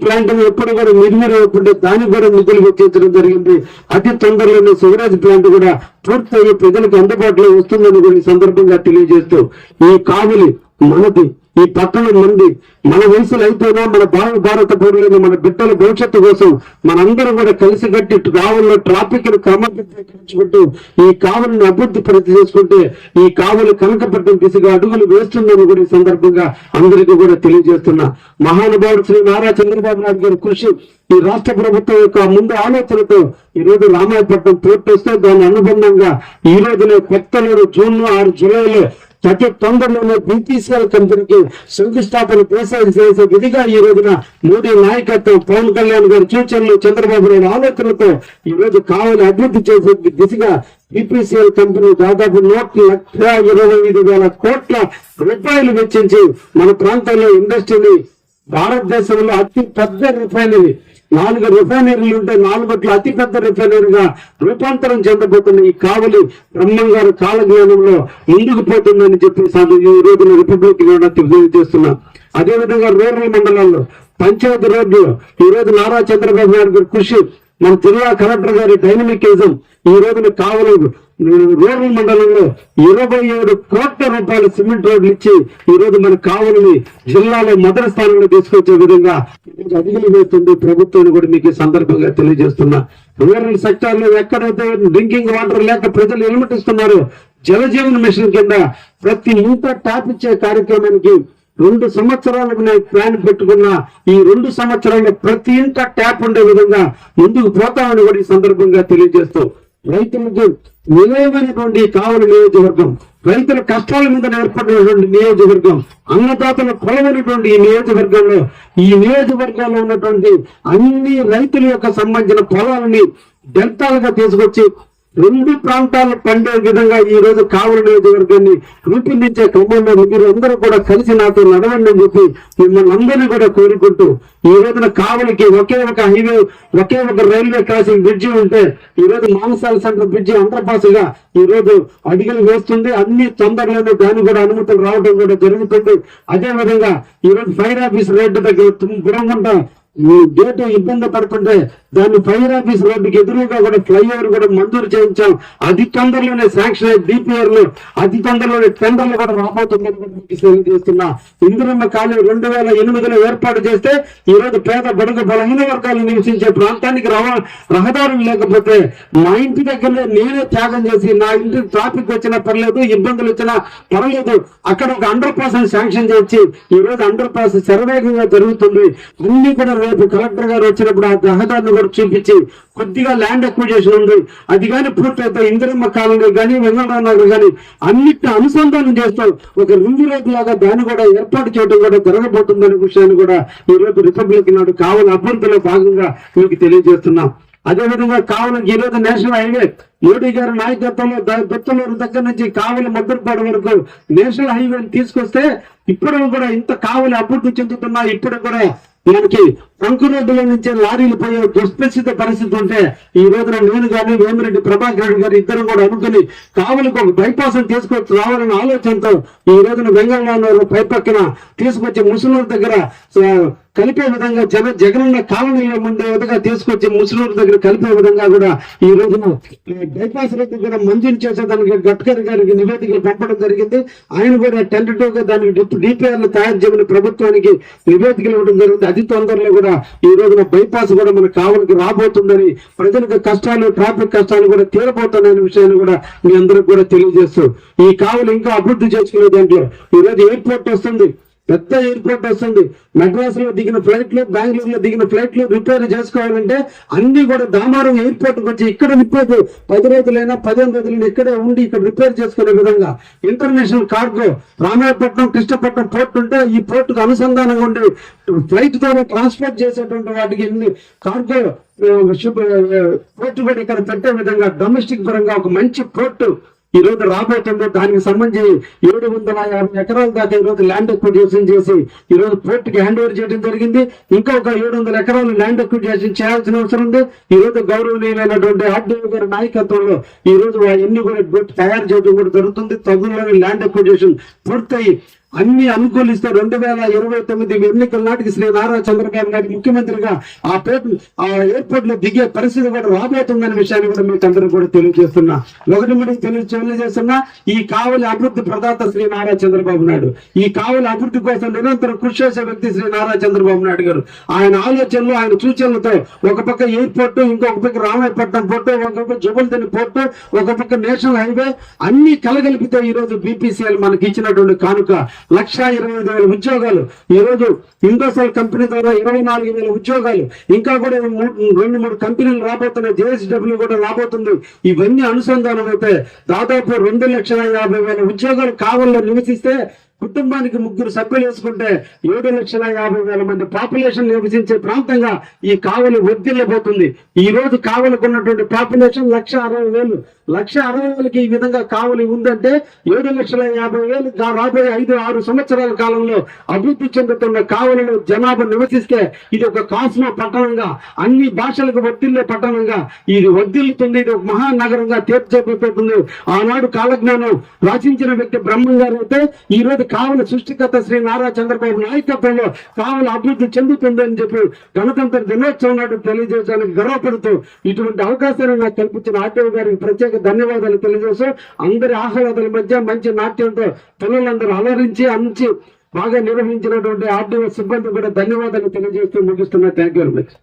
Plant ఎప్పుడు కూడా నిర్వీర్యమైపోతే దానికి కూడా నిధులు వెచ్చించడం జరిగింది. అతి తొందరలోనే సివరేజ్ ప్లాంట్ కూడా పూర్తయి ప్రజలకు అందుబాటులో వస్తుందని కూడా ఈ సందర్భంగా తెలియజేస్తూ, ఈ కావులి మనది, ఈ పట్టణం మంది, మన వయసులు అయిపోయినా మన భారత పౌరులైన మన బిడ్డల భవిష్యత్తు కోసం మనందరం కూడా కలిసి కట్టి కావుల్లో ట్రాఫిక్ ను క్రమబద్ధీకరించుకుంటూ ఈ కావులను అభివృద్ధి పరిధి చేసుకుంటే ఈ కావులు కనకపట్నం దిశగా అడుగులు వేస్తుందని కూడా ఈ సందర్భంగా అందరికీ కూడా తెలియజేస్తున్నా. మహానుభావుడు శ్రీ నారా చంద్రబాబు నాయుడు గారి కృషి, ఈ రాష్ట్ర ప్రభుత్వం యొక్క ముందు ఆలోచనతో ఈ రోజు రామాయపట్నం పోర్టు వస్తే దాని అనుబంధంగా ఈ రోజునే కొత్తలో జూన్ 6 జూలైలో అతి తొందరలోనే బీపీసీఎల్ కంపెనీకి శంకుస్థాపన చేసే విధిగా ఈ రోజున మోడీ నాయకత్వం, పవన్ కళ్యాణ్ గారి సూచనలు, చంద్రబాబు నాయుడు ఆలోచనలతో ఈ రోజు కావాలి అభివృద్ధి చేసే దిశగా బీపీసీఎల్ కంపెనీ దాదాపు 1,25,000 కోట్ల రూపాయలు వెచ్చించి మన ప్రాంతంలో ఇండస్ట్రీని, భారతదేశంలో అతి పెద్ద రిఫైనరీ 4 రిఫైనరీలు ఉంటే 4 అతి పెద్ద రిఫైనరీగా రూపాంతరం చెందబోతున్న ఈ కావలి బ్రహ్మంగారు కాలజ్ఞానంలో ముందుకు పోతుందని చెప్పి ఈ రోజున రిపబ్లిక్ తెలియజేస్తున్నా. అదేవిధంగా రూరల్ మండలాల్లో పంచాయతీ రోడ్లు ఈ రోజు నారా చంద్రబాబు నాయుడు గారి కృషి, మన జిల్లా కలెక్టర్ గారి డైనమికిజం ఈ రోజున కావలి రూరల్ మండలంలో 27 కోట్ల రూపాయల సిమెంట్ రోడ్లు ఇచ్చి ఈ రోజు మన కావలిని జిల్లాలో మొదటి స్థానంలో తీసుకొచ్చే విధంగా అడుగులు వేస్తుంది ప్రభుత్వాన్ని కూడా మీకు ఈ సందర్భంగా తెలియజేస్తున్నా. రూరల్ సెక్టార్ లో ఎక్కడైతే డ్రింకింగ్ వాటర్ లేక ప్రజలు ఎలుమటిస్తున్నారో జలజీవన్ మిషన్ కింద ప్రతి ఇంట ట్యాప్ ఇచ్చే కార్యక్రమానికి 2 సంవత్సరాలకు నేను ప్లాన్ పెట్టుకున్నా. ఈ 2 సంవత్సరాల్లో ప్రతి ఇంట ట్యాప్ ఉండే విధంగా ముందుకు పోతామని కూడా ఈ సందర్భంగా తెలియజేస్తూ, రైతులకు నిలయమైనటువంటి కావలి నియోజకవర్గం, రైతుల కష్టాల మీద ఏర్పడినటువంటి నియోజకవర్గం, అన్నదాతల పొలమైనటువంటి ఈ నియోజకవర్గంలో ఉన్నటువంటి అన్ని రైతుల యొక్క సంబంధించిన పొలాలని డెల్టాలుగా తీసుకొచ్చి 2 ప్రాంతాలు పండే విధంగా ఈ రోజు కావలి నియోజకవర్గాన్ని రూపొందించే క్రమంలో మీరు అందరూ కూడా కలిసి నాతో నడవండి అని చెప్పి మిమ్మల్ని అందరినీ కూడా కోరుకుంటూ, ఈ రోజున కావలికి ఒకే ఒక హైవే, ఒకే ఒక రైల్వే క్రాసింగ్ బ్రిడ్జి ఉంటే ఈ రోజు మానసాల సెంటర్ బ్రిడ్జి అండర్ పాస్ గా ఈ రోజు అడుగులు వేస్తుంది. అన్ని తొందరలోనే దాన్ని కూడా అనుమతులు రావడం కూడా జరుగుతుంది. అదే విధంగా ఈ రోజు ఫైర్ ఆఫీస్ రోడ్డు దగ్గర బురంగుంట గేటు ఇబ్బంది పడుతుంటే దాన్ని ఫైర్ ఆఫీస్ రోడ్డుకి ఎదురుగా కూడా ఫ్లైఓవర్ కూడా మంజూరు చేయించాం. అతి తొందరలోనే శాంక్షన్ అయ్యి డిపిఆర్ లు అతి తొందరలోనే టెండర్లు కూడా రాబోతుందని తెలియజేస్తున్నా. ఇందిరమ్మ కాలనీ 2008లో ఏర్పాటు చేస్తే ఈ రోజు పేద బడుగు బలహీన వర్గాలు నివసించే ప్రాంతానికి రహదారులు లేకపోతే మా ఇంటి దగ్గరనే నేనే త్యాగం చేసి నా ఇంటికి ట్రాఫిక్ వచ్చినా పర్లేదు, ఇబ్బందులు వచ్చినా పర్లేదు, అక్కడ ఒక అండర్ పాస్ శాంక్షన్ చేసి ఈ రోజు అండర్ పాస్ శరవేగంగా జరుగుతుంది. అన్ని కూడా రేపు కలెక్టర్ గారు వచ్చినప్పుడు ఆ రహదారిని కూడా చూపించి కొద్దిగా ల్యాండ్ అక్విజిషన్ ఉంది, అది కానీ పూర్తయితే ఇందిరమ్మ కాలనీ కానీ వెంగళరావు నగర్ కానీ అన్నిటిని అనుసంధానం చేస్తూ ఒక రింగ్ రోడ్ లాగా దాన్ని కూడా ఏర్పాటు చేయడం కూడా జరగబోతుందనే విషయాన్ని కూడా ఈ రోజు రిపబ్లిక్ నాడు కావలి అభివృద్ధిలో భాగంగా మీకు తెలియజేస్తున్నాం. అదేవిధంగా కావలి ఈ రోజు నేషనల్ హైవే మోడీ గారి నాయకత్వంలో దొత్తలూరు దగ్గర నుంచి కావలి మద్దతుపాడు వరకు నేషనల్ హైవేని తీసుకొస్తే ఇప్పుడు కూడా ఇంత కావలి అభివృద్ధి చెందుతున్నా. ఇప్పుడు కూడా మనకి పంకు రోడ్డుల నుంచి లారీలు పోయే దుష్పరిస్థిత పరిస్థితి ఉంటే ఈ రోజున నేను కానీ వేమిరెడ్డి ప్రభాకర్ రెడ్డి గారు ఇద్దరు కూడా అనుకుని కావలికి ఒక బైపాస్ తీసుకొచ్చి రావాలనే ఆలోచనతో ఈ రోజున వెంగళరావు పైపక్కన తీసుకొచ్చి ముసునూరు దగ్గర కలిపే విధంగా జగనన్న కాలనీలో ముందే విధంగా తీసుకొచ్చి ముసునూరు దగ్గర కలిపే విధంగా కూడా ఈ రోజున బైపాస్ రోడ్డు కూడా మంజూరు చేసేదానికి గడ్కరీ గారికి నివేదికలు పంపడం జరిగింది. ఆయన కూడా టెంటటివ్ గా దానికి డిపిఆర్లు తయారు చేయమని ప్రభుత్వానికి నివేదికలు ఇవ్వడం జరిగింది. అతి తొందరలో కూడా ఈ రోజున బైపాస్ కూడా మన కావలికి రాబోతుందని, ప్రజలకు కష్టాలు ట్రాఫిక్ కష్టాలు కూడా తీరబోతున్నాయనే విషయాన్ని కూడా మీ అందరికి కూడా తెలియజేస్తూ, ఈ కావలి ఇంకా అభివృద్ధి చేసుకునే దాంట్లో ఈ రోజు ఎయిర్పోర్ట్ వస్తుంది, పెద్ద ఎయిర్పోర్ట్ వస్తుంది. మెడ్రాస్ లో దిగిన ఫ్లైట్లు, బెంగళూరులో దిగిన ఫ్లైట్లు రిపేర్ చేసుకోవాలంటే అన్ని కూడా దామారం ఎయిర్పోర్ట్ కు వచ్చి ఇక్కడ రిపేర్ 10 రోజులైనా 15 రోజులైనా ఇక్కడే ఉండి ఇక్కడ రిపేర్ చేసుకునే విధంగా international cargo Ramayapatnam, Krishnapatnam port ఉంటే ఈ పోర్టుకు అనుసంధానంగా ఉండి ఫ్లైట్ ద్వారా ట్రాన్స్పోర్ట్ చేసేటువంటి వాటికి కార్గో పోర్టు కూడా ఇక్కడ పెట్టే విధంగా డొమెస్టిక్ పరంగా ఒక మంచి పోర్టు ఈ రోజు రాబోతుందో దానికి సంబంధించి 750 ఎకరాల దాకా ఈ రోజు ల్యాండ్ అక్విజిషన్ చేసి ఈ రోజు పోర్టుకి హ్యాండ్ ఓవర్ చేయడం జరిగింది. ఇంకా ఒక 700 ఎకరాలు ల్యాండ్ అక్విజిషన్ చేయాల్సిన అవసరం ఉంది. ఈ రోజు గౌరవనీయమైనటువంటి ఆర్డీఓ గారి నాయకత్వంలో ఈ రోజు అవన్నీ కూడా తయారు చేయడం కూడా జరుగుతుంది. తగులోని ల్యాండ్ అక్విజిషన్ పూర్తయి అన్ని అనుకూలిస్తే 2029 ఎన్నికల నాటికి శ్రీ నారా చంద్రబాబు నాయుడు ముఖ్యమంత్రిగా ఆ ఎయిర్పోర్ట్ లో దిగే పరిస్థితి కూడా రాబోతుందనే విషయాన్ని కూడా మీకు అందరూ కూడా తెలియజేస్తున్నా. ఒకటి మీకు తెలియజేస్తున్నా, ఈ కావలి అభివృద్ధి ప్రదాత శ్రీ నారా చంద్రబాబు నాయుడు. ఈ కావలి అభివృద్ధి కోసం నిరంతరం కృషి చేసే వ్యక్తి శ్రీ నారా చంద్రబాబు నాయుడు గారు. ఆయన ఆలోచనలు, ఆయన సూచనలతో ఒక పక్క ఎయిర్పోర్ట్, ఇంకొక పక్క రామాయపట్నం పోర్టు, ఒక పక్క జుబల్దిని పోర్టు, ఒక పక్క నేషనల్ హైవే అన్ని కలగలిపితే ఈ రోజు బీపీసీఎల్ మనకి ఇచ్చినటువంటి కానుక 1,25,000 ఉద్యోగాలు. ఈ రోజు ఇండోసెల్ కంపెనీ ద్వారా 24,000 ఉద్యోగాలు, ఇంకా కూడా 2-3 కంపెనీలు రాబోతున్నాయి, జేఎస్డబ్ల్యూ కూడా రాబోతుంది. ఇవన్నీ అనుసంధానం అయితే దాదాపు 2,50,000 ఉద్యోగాలు కావల్లో నివసిస్తే, కుటుంబానికి 3 సభ్యులు వేసుకుంటే 7,50,000 మంది పాపులేషన్ నివసించే ప్రాంతంగా ఈ కావలి వర్ధిల్లబోతుంది. ఈ రోజు కావలికి ఉన్నటువంటి పాపులేషన్ 1,60,000. 1,60,000కి ఈ విధంగా కావలి ఉందంటే 7,50,000 రాబోయే 5-6 సంవత్సరాల కాలంలో అభివృద్ధి చెందుతున్న కావలిలో జనాభా నివసిస్తే ఇది ఒక కాస్మో పట్టణంగా, అన్ని భాషలకు వర్ధిల్లే పట్టణంగా ఇది వర్ధిల్లుతుంది. ఇది ఒక మహానగరంగా తీర్చిదిద్దుతుంది. ఆనాడు కాలజ్ఞానం రచించిన వ్యక్తి బ్రహ్మం గారు అయితే ఈ రోజు కావలి సృష్టికర్త శ్రీ నారా చంద్రబాబు నాయకత్వంలో కావలి అభివృద్ధి చెందుతుందని చెప్పి గణతంత్ర దినోత్సవం నాడు తెలియజేయడానికి గర్వపడుతూ ఇటువంటి అవకాశాన్ని నాకు కల్పించిన ఆర్టీఓ గారికి ప్రత్యేక ధన్యవాదాలు తెలియజేస్తూ, అందరి ఆహ్లాదాల మధ్య మంచి నాట్యంతో పిల్లలందరూ అలరించి బాగా నిర్వహించినటువంటి ఆర్టీఓ సిబ్బంది కూడా ధన్యవాదాలు తెలియజేస్తూ ముగిస్తున్నా. Thank you very much.